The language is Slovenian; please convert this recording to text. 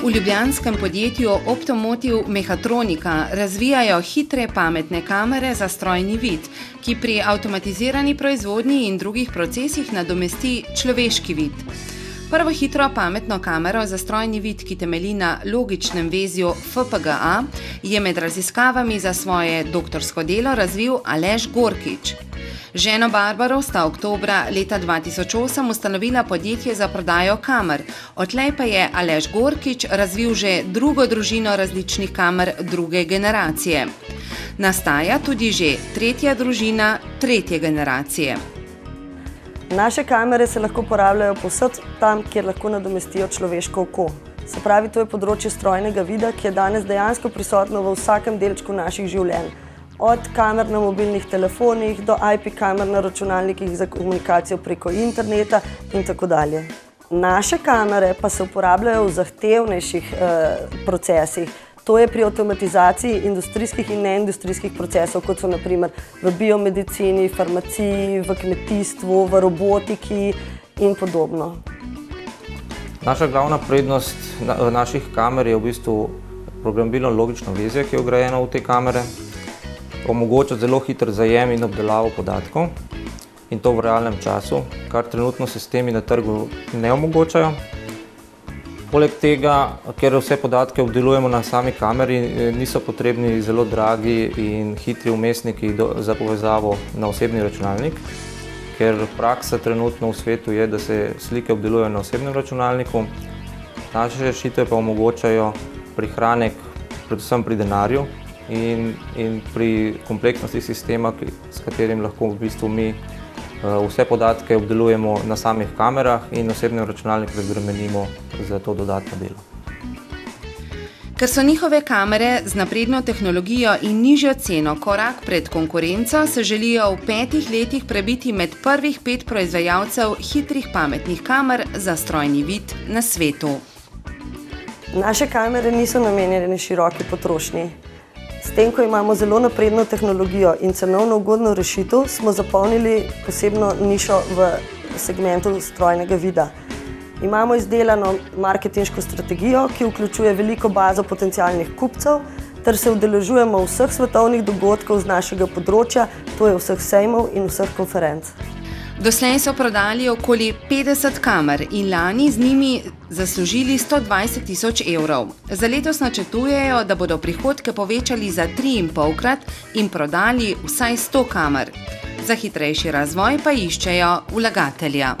V ljubljanskem podjetju Optomotiv Mehatronika razvijajo hitre pametne kamere za strojni vid, ki pri avtomatizirani proizvodnji in drugih procesih nadomesti človeški vid. Prvo hitro pametno kamero za strojni vid, ki temelji na logičnem vezju FPGA, je med raziskavami za svoje doktorsko delo razvil Aleš Gorkič. Z ženo Barbaro sta oktobra leta 2008 ustanovila podjetje za prodajo kamer, odtlej pa je Aleš Gorkič razvil že drugo družino različnih kamer druge generacije. Nastaja tudi že tretja družina tretje generacije. Naše kamere se lahko uporabljajo povsod tam, kjer lahko nadomestijo človeško oko. Se pravi, to je področje strojnega vida, ki je danes dejansko prisotno v vsakem delčku naših življenj. Od kamer na mobilnih telefonih do IP kamer na računalnikih za komunikacijo preko interneta in tako dalje. Naše kamere pa se uporabljajo v zahtevnejših procesih. To je pri avtomatizaciji industrijskih in neindustrijskih procesov, kot so na primer v biomedicini, farmaciji, v kmetijstvu, v robotiki in podobno. Naša glavna prednost naših kamer je v bistvu programabilno logično vezje, ki je vgrajeno v te kamere. Omogoča zelo hiter zajem in obdelavo podatkov in to v realnem času, kar trenutno sistemi na trgu ne omogočajo. Poleg tega, ker vse podatke obdelujemo na sami kameri, niso potrebni zelo dragi in hitri vmesniki za povezavo na osebni računalnik, ker praksa trenutno v svetu je, da se slike obdelujejo na osebnem računalniku. Naše rešitve pa omogočajo prihranek predvsem pri denarju in pri kompleksnosti sistema, s katerim lahko v bistvu mi vse podatke obdelujemo na samih kamerah in osebnem računalniku razbremenimo za to dodatno delo. Ker so njihove kamere z napredno tehnologijo in nižjo ceno korak pred konkurenco, se želijo v 5 letih prebiti med prvih 5 proizvajalcev hitrih pametnih kamer za strojni vid na svetu. Naše kamere niso namenjene široki potrošnji. S tem, ko imamo zelo napredno tehnologijo in cenovno ugodno rešitev, smo zapolnili posebno nišo v segmentu strojnega vida. Imamo izdelano marketinško strategijo, ki vključuje veliko bazo potencialnih kupcev, ter se udeležujemo vseh svetovnih dogodkov z našega področja, to je vseh sejmov in vseh konferenc. Doslej so prodali okoli 50 kamer in lani z njimi zaslužili 120 000 evrov. Za letos načrtujejo, da bodo prihodke povečali za 3,5-krat in prodali vsaj 100 kamer. Za hitrejši razvoj pa iščejo vlagatelja.